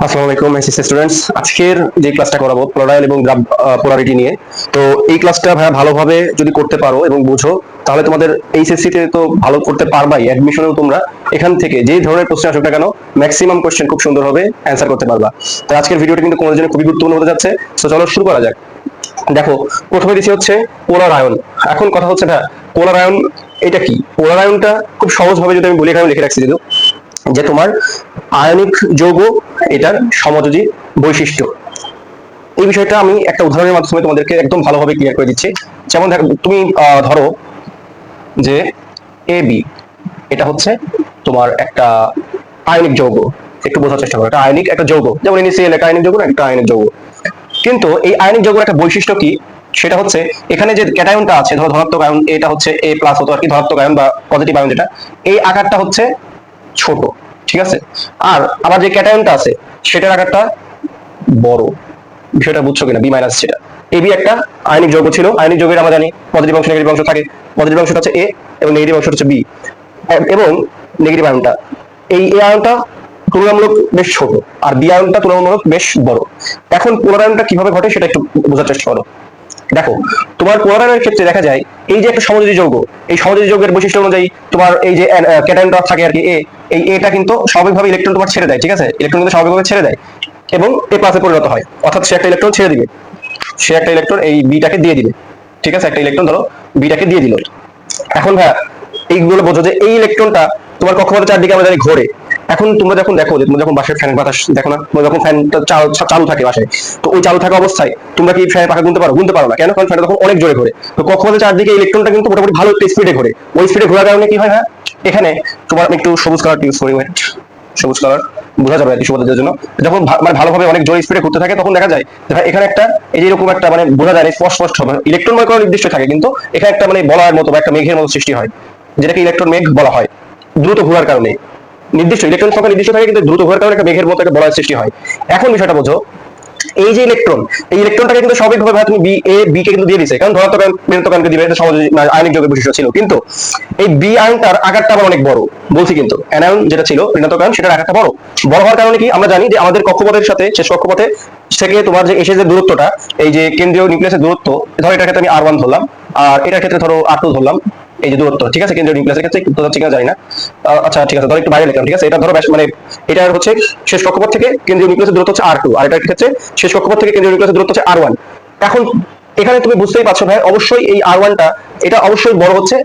আসসালামু আলাইকুম SSC students. আজকের যে ক্লাসটা করাবো পোলারাইল এবং পোলারিটি নিয়ে। তো এই ক্লাসটা ভাই ভালোভাবে যদি করতে পারো এবং বুঝো, তাহলে তোমাদের এইচএসসি তে তো ভালো করতে পারবাই, অ্যাডমিশনেও তোমরা এখান থেকে যে ধরনের কোশ্চেন আসুক না কেন ম্যাক্সিমাম কোশ্চেন খুব সুন্দরভাবে অ্যান্সার করতে পারবা। তো আজকের ভিডিওটা কিন্তু তোমাদের জন্য খুবই গুরুত্বপূর্ণ হতে যাচ্ছে। তো চলো শুরু করা যাক। দেখো, প্রথমে দিচ্ছি হচ্ছে পোলার আয়ন। এখন কথা হচ্ছে ভাই, পোলার আয়ন এটা কি? পোলার আয়নটা খুব সহজভাবে যদি আমি বলি, এখানে আমি লিখে রাখছি যদিও, যে তোমার আয়নিক যৌগ, এটার সমযোজী বৈশিষ্ট্য। এই বিষয়টা আমি একটা উদাহরণের মাধ্যমে তোমাদেরকে একদম ভালোভাবে ক্লিয়ার করে দিচ্ছি। যেমন দেখো, তুমি ধরো যে এ বি, এটা হচ্ছে তোমার একটা আয়নিক যৌগ। একটু বোঝার চেষ্টা করো, এটা আয়নিক একটা যৌগ, যেমন NaCl একটা আয়নিক যৌগ না, একটা আয়নিক যৌগ। কিন্তু এই আয়নিক যৌগের একটা বৈশিষ্ট্য কি, সেটা হচ্ছে এখানে যে ক্যাটায়নটা আছে, ধরো ধনাত্মক আয়ন, এটা হচ্ছে A প্লাস হতো আর কি, ধনাত্মক আয়ন বা পজিটিভ আয়ন যেটা, এই আকারটা হচ্ছে ছোট, ঠিক আছে। আর আবার যে ক্যাটায়নটা আছে সেটার আকারটা বড়। বিষয়টা বুঝছো কিনা? বি মাইনাস, সেটা এবি একটা আয়নিক যৌগ ছিল। আয়নিক যৌগের আমরা জানি পজিটিভ অংশ নেগেটিভ অংশ থাকে। পজিটিভ অংশটা হচ্ছে এ এবং নেগেটিভ অংশটা হচ্ছে বি। এবং নেগেটিভ আয়নটা, এই এ আয়নটা তুলনামূলক বেশ ছোট, আর বি আয়নটা তুলনামূলক বেশ বড়। এখন পোলার আয়নটা কিভাবে ঘটে সেটা একটু বোঝার চেষ্টা করো। দেখো, তোমার পোলার আয়নের ক্ষেত্রে দেখা যায় এই যে একটা সমযোজী যৌগ, এই সমযোজী যৌগের বৈশিষ্ট্য অনুযায়ী তোমার এই যে ক্যাটায়নটা থাকে আর কি এ, এই এটা কিন্তু স্বাভাবিকভাবে ইলেকট্রন তোমার ছেড়ে দেয়, ঠিক আছে। ইলেকট্রন কিন্তু স্বাভাবিকভাবে ছেড়ে দেয় এবং এ প্লাসে পরিণত হয়, অর্থাৎ সে একটা ইলেকট্রন ছেড়ে দিবে, সে একটা ইলেকট্রন এই বিটাকে দিয়ে দিবে, ঠিক আছে। একটা ইলেকট্রন ধরো বিটাকে দিয়ে দিল। এখন ভাইয়া এইগুলো বোঝো যে এই ইলেকট্রনটা তোমার কক্ষপথের চারদিকে আমরা জানি ঘোরে। এখন তোমরা যখন দেখো যে তোমরা যখন বাসায় ফ্যানের বাতাস দেখো না, তোমরা যখন ফ্যানটা চালু থাকে বাসায়, তো ওই চালু থাকা অবস্থায় তোমরা কি ফ্যানের পাখা গুনতে পারো? গুনতে পারো না। কেন? কারণ ফ্যানটা তখন অনেক জোরে ঘোরে। তো কক্ষপথের চারদিকে ইলেকট্রনটা কিন্তু মোটামুটি ভালো একটা স্পিডে ঘোরে। ওই স্পিডে ঘোরার কারণে কি হয়? হ্যাঁ, এখানে তোমার আমি একটু সবুজ কালার ইউজ করি, সবুজ কালার বোঝা যাবে আর কি সুবিধার জন্য। যখন মানে ভালোভাবে অনেক জোরে স্পিডে ঘুরতে থাকে, তখন দেখা যায় যে ভাই এখানে একটা এই যে এরকম একটা মানে বোঝা যায় না, স্পষ্ট হবে ইলেকট্রন মনে করা নির্দিষ্ট থাকে, কিন্তু এখানে একটা মানে বলয়ের মতো বা একটা মেঘের মতো সৃষ্টি হয়, যেটাকে ইলেকট্রন মেঘ বলা হয়। দ্রুত ঘোরার কারণে নির্দিষ্ট ইলেকট্রন সংখ্যা নির্দিষ্ট থাকে, কিন্তু দ্রুত ঘোরার কারণে একটা মেঘের মতো একটা বলয়ের সৃষ্টি হয়। এখন বিষয়টা বোঝো, এই যে ইলেকট্রন, এই ইলেকট্রনটাকে কিন্তু স্বাভাবিকভাবে তুমি বি কে কিন্তু দিয়ে দিছে, কারণ ধনাত্মক আয়ন ঋণাত্মক আয়নকে দিবে, এটা সহজে আয়নিক যৌগের বৈশিষ্ট্য ছিল। কিন্তু এই বি আয়নটার আকারটা আবার অনেক বড় বলছি, কিন্তু অ্যানায়ন যেটা ছিল ঋণাত্মক আয়ন, সেটার আকারটা বড়। বড় হওয়ার কারণে কি আমরা জানি যে আমাদের কক্ষপথের সাথে শেষ কক্ষপথে থেকে তোমার যে এসে যে দূরত্বটা, এই যে কেন্দ্রীয় নিউক্লিয়াসের দূরত্ব, ধরো এটার ক্ষেত্রে আমি R1 ধরলাম, আর এটার ক্ষেত্রে ধরো R2 ধরলাম, এই যে দূরত্ব, ঠিক আছে, কেন্দ্রীয় নিউক্লিয়াসের ক্ষেত্রে একটু বোঝাচ্ছি কিনা জানি না। আচ্ছা ঠিক আছে, ধরো একটু বাইরে লিখলাম, ঠিক আছে। এটা ধরো মানে এটা হচ্ছে শেষ কক্ষপথ থেকে কেন্দ্রীয় নিউক্লিয়াসের দূরত্ব হচ্ছে R2, আর এটার ক্ষেত্রে শেষ কক্ষপথ থেকে কেন্দ্রীয় নিউক্লিয়াসের দূরত্ব হচ্ছে R1। এখন এখানে তুমি বুঝতেই পারছো ভাই, অবশ্যই এই R1টা এটা অবশ্যই বড় হচ্ছে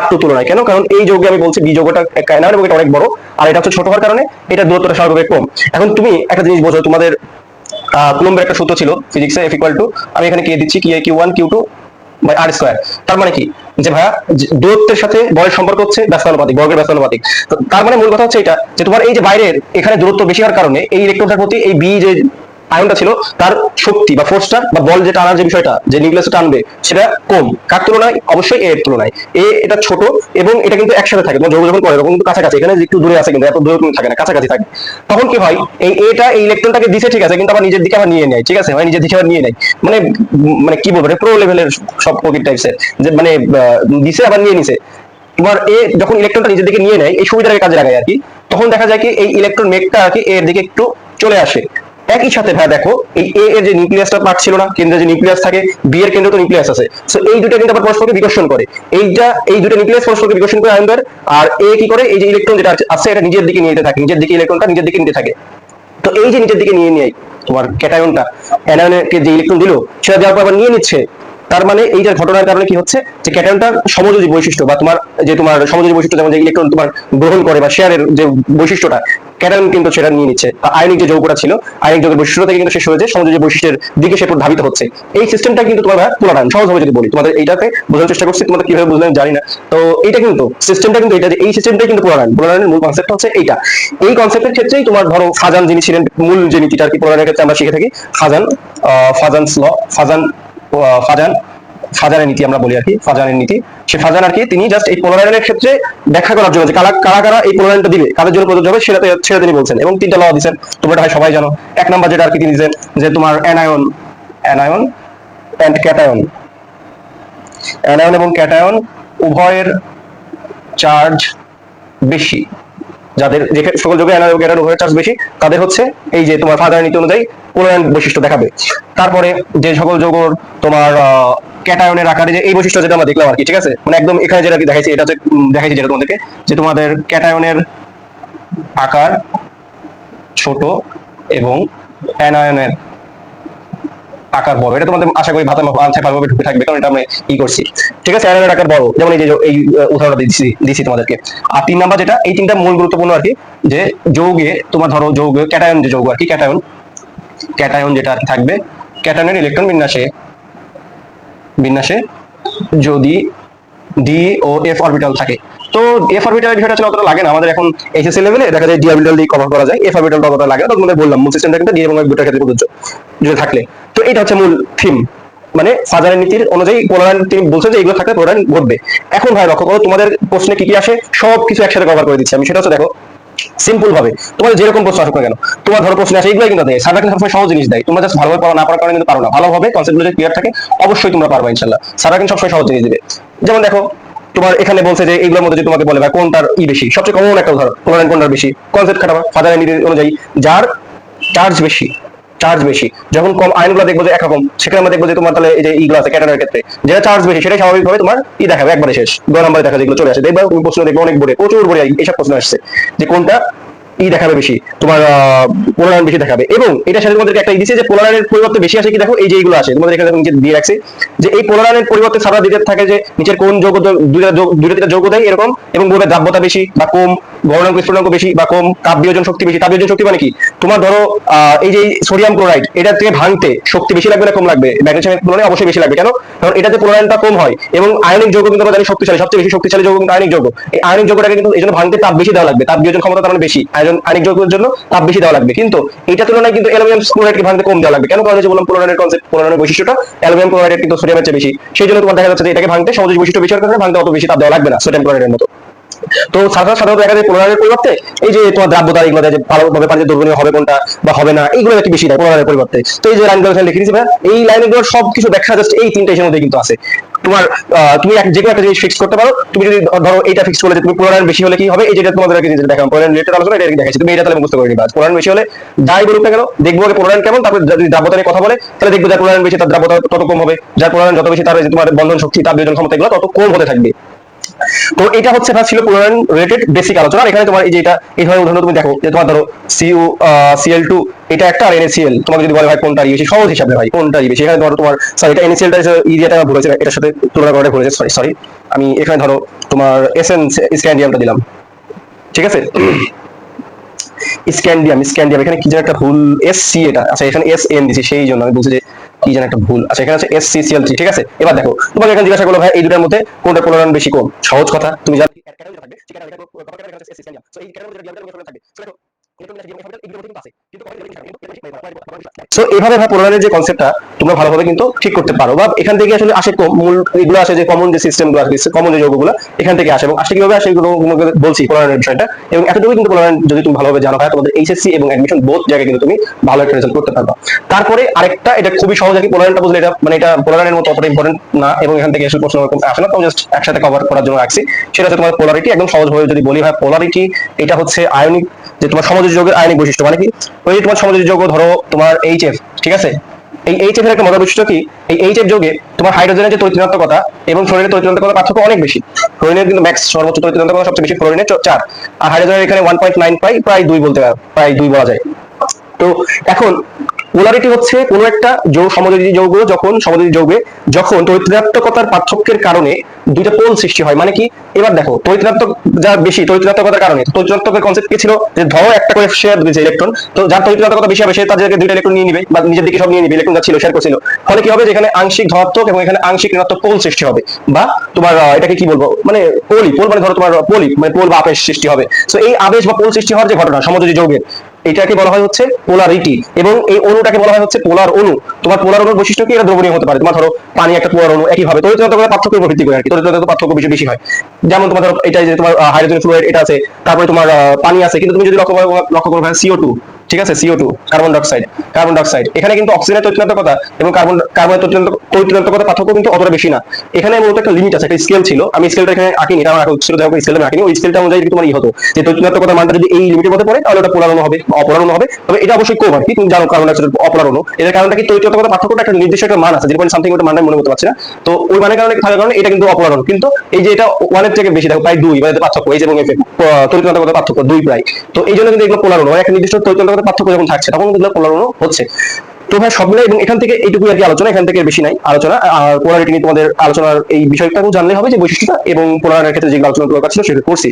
R2 তুলনায়। কেন? কারণ এই যৌগে আমি বলছি বি যৌগটা অ্যানায়ন এবং এটা অনেক বড়, আর এটা হচ্ছে ছোট হওয়ার কারণে এটা দূরত্বটা স্বাভাবিক কম। এখন তুমি একটা জিনিস বোঝো, তোমাদের কুলম্বের একটা সূত্র ছিল ফিজিক্সে, F ইকুয়াল টু, আমি এখানে কে দিচ্ছি, কি Q1 Q2 by R square. তার মানে কি, যে ভাইয়া দূরত্বের সাথে বলের সম্পর্ক হচ্ছে ব্যস্তানুপাতিক, বর্গের ব্যস্তানুপাতিক। তো তার মানে মূল কথা হচ্ছে এটা, যে তোমার এই যে বাইরের এখানে দূরত্ব বেশি হওয়ার কারণে এই ইলেকট্রনটার প্রতি এই বি যে আয়নটা ছিল, তার শক্তি বা ফোর্সটা বা বল যে টানার যে বিষয়টা, যে নিউক্লিয়াসে টানবে, সেটা কম। কার তুলনায়? অবশ্যই এর তুলনায়। এটা ছোট এবং এটা কিন্তু একসাথে থাকে, যৌগ যখন করে তখন কিন্তু কাছাকাছি, এখানে একটু দূরে আছে কিন্তু এত দূরে কিন্তু থাকে না, কাছাকাছি থাকে। তখন কি হয়, এই এটা এই ইলেকট্রনটাকে দিছে, ঠিক আছে, কিন্তু আবার নিজের দিকে আবার নিয়ে নেয়, ঠিক আছে, মানে নিজের দিকে আবার নিয়ে নেয়, মানে মানে কি বলবো, প্রো লেভেলের সব প্রকৃত টাইপসের, যে মানে দিছে আবার নিয়ে নিছে। তোমার যখন ইলেকট্রনটা নিজের দিকে নিয়ে নেয়, এই সুবিধাটাকে কাজে লাগায় আর কি, তখন দেখা যায় কি এই ইলেকট্রন মেঘটা আর কি এর দিকে একটু চলে আসে। একই সাথে ভাই দেখো, এই এ এর যে নিউক্লিয়াসটা পার্ট ছিল না, কেন্দ্রে যে নিউক্লিয়াস থাকে, বি এর কেন্দ্রে তো নিউক্লিয়াস আছে, সো এই দুটো কিন্তু আবার পরস্পরকে বিকর্ষণ করে। এই দুটো নিউক্লিয়াস পরস্পরকে বিকর্ষণ করে আয়নদ্বয়ের। আর এ কি করে, এই যে ইলেকট্রন যেটা আছে এটা নিজের দিকে নিয়ে যেতে থাকে, নিজের দিকে ইলেকট্রনটা নিজের দিকে নিতে থাকে। তো এই যে নিচের দিকে নিয়ে নিয়ে তোমার ক্যাটায়নটা অ্যানায়নকে যে ইলেকট্রন দিল, সেটা দেওয়ার পর আবার নিয়ে নিচ্ছে। তার মানে এইটার ঘটনার কারণে কি হচ্ছে, যে ক্যাটায়নটার সমযোজী বৈশিষ্ট্য বা তোমার সমযোজী বৈশিষ্ট্য, যেমন যে ইলেকট্রন তোমার গ্রহণ করে বা শেয়ারের যে বৈশিষ্ট্যটা, ক্যাটায়ন কিন্তু সেটা নিয়ে নিচ্ছে। আয়নিক যে যৌগটা ছিল, আয়নিক যৌগের বৈশিষ্ট্য থেকে কিন্তু শেষ হয়েছে সমযোজী বৈশিষ্ট্যের দিকে সে ধাবিত হচ্ছে। এই সিস্টেমটা কিন্তু তোমার পোলার আয়ন, সহজভাবে যদি বলি তোমাদের, এইটাকে বোঝার চেষ্টা করছি, তোমাদের কিভাবে বুঝলেন জানি না। তো এইটা কিন্তু সিস্টেমটা কিন্তু এটা, যে এই সিস্টেমটাই কিন্তু পোলার আয়ন। পোলার আয়নের মূল কনসেপ্ট হচ্ছে এইটা। এই কনসেপ্টের ক্ষেত্রেই তোমার ধরো ফাজান যিনি ছিলেন, মূল যে নীতিটা আর কি পোলার আয়নের ক্ষেত্রে আমরা শিখে থাকি, ফাজান, ফাজানস ল, ফাজান, ফাজান, ফাজানের নীতি আমরা বলি আর কি, ফাজানের নীতি। সে ফাজান আর কি, তিনি জাস্ট এই পোলার আয়নের ক্ষেত্রে ব্যাখ্যা করার জন্য যে কারা কারা কারা এই পোলার আয়নটা দিবে, কাদের জন্য প্রযোজ্য হবে, সেটা তিনি বলছেন, এবং তিনটা ল দিয়েছেন। তোমরা এটা হয় সবাই জানো। এক নাম্বার যেটা আর কি তিনি দিয়েছেন, যে তোমার anion, anion and cation, anion এবং ক্যাটায়ন উভয়ের চার্জ বেশি, যাদের যে সকল যৌগে অ্যানায়ন এবং ক্যাটায়ন উভয়ের চার্জ বেশি তাদের হচ্ছে এই যে তোমার ফাদার নীতি অনুযায়ী পোলারায়ন বৈশিষ্ট্য দেখাবে। তারপরে যে সকল যৌগর তোমার ক্যাটায়নের আকারে যে এই বৈশিষ্ট্য যেটা আমরা দেখলাম আর কি, ঠিক আছে, মানে একদম এখানে যেটা দেখাইছি এটা হচ্ছে দেখাইছি যেটা তোমাদেরকে, যে তোমাদের ক্যাটায়নের আকার ছোট এবং অ্যানায়নের আকার বড়, এটা তোমাদের আশা করি মাথায় ভালোভাবে ঢুকে থাকবে, কারণ এটা আমি করছি, ঠিক আছে। অ্যানায়নের আকার বড়, যেমন এই যে এই উদাহরণটা দিচ্ছি তোমাদেরকে। আর 3 নাম্বার যেটা, এই তিনটা মূল গুরুত্বপূর্ণ আর কি, যে যৌগে তোমার ধরো যৌগ ক্যাটায়ন, যে যৌগ আর কি ক্যাটায়ন যেটা আর কি থাকবে, ক্যাটায়নের ইলেকট্রন বিন্যাসে যদি ডি ও এফ অরবিটাল থাকে, তো এফ অরবিটালের বিষয়টা আসলে অতটা লাগে না আমাদের এখন এইচএসসি লেভেলে, দেখা যায় ডি অরবিটাল দিয়ে কভার করা যায়, এফ অরবিটালটা অতটা লাগে না। তো তোমাদের বললাম মূল সিস্টেমটা কিন্তু ডি এবং এফ দুটার ক্ষেত্রে প্রযোজ্য যদি থাকলে। তো এটা হচ্ছে মূল থিম, মানে ফাজারের নীতির অনুযায়ী পোলারায়ন তিনি বলছেন যে এগুলো থাকলে পোলারায়ন ঘটবে। এখন ভাই লক্ষ্য করো তোমাদের প্রশ্নে কি কি আসে, সব কিছু একসাথে কভার করে দিচ্ছি আমি। সেটা হচ্ছে দেখো সিম্পল ভাবে তোমাদের যেরকম প্রশ্ন আসুক না কেন, তোমার ধরো প্রশ্ন আসে এগুলোই কিন্তু দেয়, সার্ভার কিন্তু সবসময় সহজ জিনিস দেয়, তোমরা জাস্ট ভালোভাবে পড়া না পড়ার কারণে কিন্তু পারো না। ভালোভাবে কনসেপ্টগুলো যদি ক্লিয়ার থাকে অবশ্যই তোমরা পারবে ইনশাআল্লাহ। সার্ভার কিন্তু সবসময় সহজ জিনিস দিবে। যেমন দেখো তোমার এখানে বলছে যে এইগুলোর মধ্যে যদি তোমাকে বলে ভাই কোনটার বেশি, সবচেয়ে কমন একটা উদাহরণ পোলারায়ন কোনটার বেশি, কনসেপ্ট খাটাবা ফাদারের নীতি অনুযায়ী, যার চার্জ বেশি যখন কম আয়নগুলো দেখবো যে একরকম, সেখানে আমরা দেখবো যে তোমার তাহলে এই যে ইগুলো আছে ক্যাটায়নের ক্ষেত্রে যেটা চার্জ বেশি সেটাই স্বাভাবিকভাবে তোমার দেখাবে একবারে শেষ 2 নম্বরে দেখা যেগুলো চলে আসে, দেখবা তুমি প্রশ্ন দেখবে অনেক বোর্ডে প্রচুর বোর্ডে এইসব প্রশ্ন আসছে যে কোনটা দেখাবে বেশি, তোমার পোলারায়ন বেশি দেখাবে। এবং এটার সাথে তোমাদেরকে একটা দিচ্ছে যে পোলারায়নের পরিবর্তে বেশি আসে কি, দেখো এই যে এইগুলো আসে তোমাদের এখানে নিচে দিয়ে রাখছি, যে এই পোলারায়নের পরিবর্তে সারা দিকে থাকে যে নিচের কোন যৌগ দুইটা যৌগ দেয় এরকম, এবং বলবে দ্রাব্যতা বেশি বা কম, গলনাঙ্ক স্ফুটনাঙ্ক বেশি বা কম, তাপ বিয়োজন শক্তি বেশি। তাপ বিয়োজন শক্তি মানে কি, তোমার ধরো এই যে সোডিয়াম ক্লোরাইড, এটা থেকে ভাঙতে শক্তি বেশি লাগবে না কম লাগবে, ম্যাগনেসিয়ামের তুলনায় অবশ্যই বেশি লাগবে। কেন? কারণ এটাতে পোলারায়নটা কম হয় এবং আয়নিক যৌগ কিন্তু আমরা জানি শক্তিশালী, সবচেয়ে বেশি শক্তিশালী যৌগ কিন্তু আয়নিক যৌগ। এই আয়নিক যৌগটাকে কিন্তু এই জন্য ভাঙতে তাপ বেশি দেওয়া লাগবে, তাপ বিয়োজন ক্ষমতা তার মানে বেশি, আয়নিক যৌগের জন্য তাপ বেশি দেওয়া লাগবে। কিন্তু এইটা তুলনায় কিন্তু অ্যালুমিনিয়াম ক্লোরাইডকে ভাঙতে কম দেওয়া লাগবে। কেন? কারণ যে বললাম পোলারায়নের কনসেপ্ট, পোলারায়নের বৈশিষ্ট্যটা অ্যালুমিনিয়াম ক্লোরাইডের কিন্তু সোডিয়ামের চেয়ে বেশি, সেই জন্য তোমার দেখা যাচ্ছে যে এটাকে ভাঙতে সহজ বৈশিষ্ট্য বেশি হওয়ার কারণে ভাঙতে অত বেশি তাপ দেওয়া লাগবে না সোডিয়াম ক্লোরাইডের মতো। তো সাধারণত দেখা যায় পোলারায়নের পরিবর্তে এই যে তোমার দ্রাব্যতা এগুলো যে ভালোভাবে পানিতে দ্রবণীয় হবে কোনটা বা হবে না, এইগুলো একটু বেশি দেয় পোলারায়নের পরিবর্তে। তো এই যে লাইনগুলো লিখে দিয়েছি, এই লাইনগুলোর সবকিছু ব্যাখ্যা জাস্ট এই 3টা এর মধ্যে কিন্তু আছে। তোমার তুমি যে কোনো একটা জিনিস ফিক্স করতে পারো। তুমি যদি ধরো এইটা ফিক্স করলে যে তুমি পোলারায়ন বেশি হলে কি হবে, এই যেটা তোমাদের আগে যেটা দেখালাম পোলারায়ন রিলেটেড আলোচনা, এটা দেখাচ্ছি, তুমি এটা তাহলে মুখস্থ করে নিবা। পোলারায়ন বেশি হলে যাই বলুক না কেন দেখবো যে পোলারায়ন কেমন, তারপরে যদি দ্রাব্যতা নিয়ে কথা বলে তাহলে দেখবো যার পোলারায়ন বেশি তার দ্রাব্যতা তত কম হবে, যার পোলারায়ন যত বেশি তার তোমার বন্ধন শক্তি তাপ বিয়োজন ক্ষমতা এগুলো তত কম হতে থাকবে। তো এটা হচ্ছে ছিল পোলারায়ন রিলেটেড বেসিক আলোচনা। এখানে তোমার এই যে এটা এই ধরনের উদাহরণ তুমি দেখো যে তোমার ধরো Cl2 এটা একটা, আর NaCl তোমাকে যদি বলে ভাই কোনটা বেশি, সহজ হিসাবে ভাই কোনটা বেশি, এখানে ধরো তোমার সরি এটা NaCl টা ইরিয়াটা ভুল হয়েছে, এটার সাথে তুলনা করাটা ভুল হয়েছে, সরি আমি এখানে ধরো তোমার SN স্ক্যান্ডিয়ামটা দিলাম, ঠিক আছে। স্ক্যান্ডিয়াম এখানে কি যেন একটা ভুল, SC এটা, আচ্ছা এখানে SN দিছি সেই জন্য আমি বলছি যে কি যেন একটা ভুল। আচ্ছা এখানে আছে SCCl3, ঠিক আছে। এবার দেখো তোমাকে এখানে জিজ্ঞাসা করলো ভাই এই দুটার মধ্যে কোনটা পোলারায়ন বেশি কম, সহজ কথা তুমি জানো থাকবে, ঠিক আছে, সো এই ক্যাটাগরি থাকবে, সো এইভাবে ভাই পোলারায়নের যে কনসেপ্টটা তোমরা ভালোভাবে কিন্তু ঠিক করতে পারো, বা এখান থেকে আসলে আসে মূল এগুলো আসে যে কমন যে সিস্টেমগুলো আছে, কমন যে যৌগগুলো এখান থেকে আসে, এবং আসে কিভাবে আসে এগুলো বলছি পোলারায়নের বিষয়টা। এবং এতটুকু কিন্তু পোলারায়ন যদি তুমি ভালোভাবে জানো ভাই, তোমাদের এইচএসসি এবং অ্যাডমিশন বোথ জায়গায় কিন্তু তুমি ভালো একটা রেজাল্ট করতে পারবা। তারপরে আরেকটা, এটা খুবই সহজ আর কি, পোলারায়নটা বুঝলে এটা মানে এটা পোলারায়নের মতো অতটা ইম্পর্টেন্ট না, এবং এখান থেকে আসলে প্রশ্ন আসে না, তো জাস্ট একসাথে কভার করার জন্য রাখছি। সেটা হচ্ছে তোমার পোলারিটি। একদম সহজভাবে যদি বলি ভাই পোলারিটি এটা হচ্ছে আয়নিক যে তোমার সমযোজী যৌগের আয়নিক বৈশিষ্ট্য, মানে কি ওই যে তোমার সমযোজী যৌগ ধরো তোমার HF, ঠিক আছে। এই HF এর একটা মজার বৈশিষ্ট্য কি, এই HF যৌগে তোমার হাইড্রোজেনের যে তড়িৎ-ঋণাত্মকতা এবং ফ্লোরিনের তড়িৎ-ঋণাত্মকতার পার্থক্য অনেক বেশি। ফ্লোরিনের কিন্তু ম্যাক্স সর্বোচ্চ তড়িৎ-ঋণাত্মকতা সবচেয়ে বেশি, ফ্লোরিনের 4, আর হাইড্রোজেনের এখানে 1.9 প্রায় 2 বলতে পারো, প্রায় 2 বলা যায়। তো এখন পোলারিটি হচ্ছে কোনো একটা সমযোজী যৌগ যখন তড়িৎ-ঋণাত্মকতার পার্থক্যের কারণে দুইটা পোল সৃষ্টি হয়। মানে কি, এবার দেখো তড়িৎ-ঋণাত্মক যা বেশি তড়িৎ-ঋণাত্মকতার কারণে, তড়িৎ-ঋণাত্মকের কনসেপ্ট কি ছিল যে ধরো একটা করে শেয়ার দিয়েছে ইলেকট্রন, তো যার তড়িৎ-ঋণাত্মকতা বেশি হবে সে তার জায়গায় দুইটা ইলেকট্রন নিয়ে নিবে বা নিজের দিকে সব নিয়ে নিবে, ইলেকট্রন যা ছিল শেয়ার করছিল। ফলে কি হবে, যেখানে আংশিক ধনাত্মক এবং এখানে আংশিক ঋণাত্মক পোল সৃষ্টি হবে, বা তোমার এটাকে কি বলবো মানে পোল মানে ধরো তোমার পোল বা আবেশ সৃষ্টি হবে। তো এই আবেশ বা পোল সৃষ্টি হওয়ার যে ঘটনা সমযোজী যৌগের, এটাকে বলা হয় হচ্ছে পোলারিটি, এবং এই অণুটাকে বলা হয় হচ্ছে পোলার অণু। তোমার পোলার অণুর বৈশিষ্ট্য কি, এটা দ্রবণীয় হতে পারে। তোমার ধরো পানি একটা পোলার অণু, একইভাবে তড়িৎ-ঋণাত্মকতার পার্থক্যের উপর ভিত্তি করে আর কি, তড়িৎ-ঋণাত্মক পার্থক্য বেশি হয়। যেমন তোমার ধরো এটা যে তোমার হাইড্রোজেন ফ্লুইড এটা আছে, তারপরে তোমার পানি আছে, কিন্তু তুমি যদি লক্ষ্য করো CO2 ঠিক আছে, CO2 কার্বন ডাইঅক্সাইড, এখানে কিন্তু অক্সিজেনের তৈলাক্তকতা এবং কার্বনের তৈলাক্তকতা পার্থক্য কিন্তু অতটা বেশি না। এখানে মূলত একটা লিমিট আছে, একটা স্কেল ছিল, আমি স্কেলটা এখানে আঁকিনি কারণ ছিল যাই হোক স্কেল আমি আঁকিনি, ওই স্কেলটা অনুযায়ী তোমার হতো যে তৈলাক্তকতার মানটা যদি এই লিমিটের মধ্যে পড়ে তাহলে ওটা পোলার অণু হবে অপোলার অণু হবে। তবে এটা অবশ্যই কম আর কি, তুমি জানো কার্বন ডাইঅক্সাইড অপোলার অণু, এর কারণটা কি তৈলাক্তকতা পার্থক্যটা একটা নির্দিষ্ট একটা মান আছে, 0.something ওটা মানটা মনে করতে পারছি না। তো ওই মানের কারণে থাকার কারণে এটা কিন্তু অপোলার অণু, কিন্তু এই যে এটা 1 এর থেকে বেশি দেখো প্রায় 2 মানে পার্থক্য এই যে এবং এফ তৈলাক্তকতা পার্থক্য 2 প্রায়। তো এই জন্য কিন্তু এগুলো পোলার অণু, একটা নির্দিষ্ট তৈলাক্তকতা পার্থক্য যখন থাকছে তখন কিন্তু পোলার অণু হচ্ছে। তো ভাই সব মিলে এবং এখান থেকে এইটুকুই আর কি আলোচনা, এখান থেকে বেশি নাই আলোচনা। আর পোলারিটি নিয়ে তোমাদের আলোচনার এই বিষয়টা জানলে হবে যে বৈশিষ্ট্যটা এবং পোলারের ক্ষেত্রে যেগুলো আলোচনা দরকার ছিল সেটা করছি।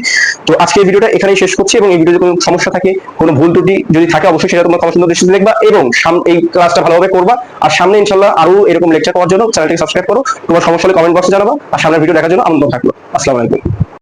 তো আজকে এই ভিডিওটা এখানেই শেষ করছি, এবং এই ভিডিওতে কোনো সমস্যা থাকে, কোনো ভুল ত্রুটি যদি থাকে অবশ্যই সেটা তোমরা কমেন্ট দৃষ্টিতে দেখবা, এবং এই ক্লাসটা ভালোভাবে করবা। আর সামনে ইনশাআল্লাহ আরো এরকম লেকচার পাওয়ার জন্য চ্যানেলটিকে সাবস্ক্রাইব করো, তোমার সমস্যা হলে কমেন্ট বক্সে জানাবা, আর সামনের ভিডিও দেখার জন্য আমন্ত্রণ থাকলো। আসসালামু আলাইকুম।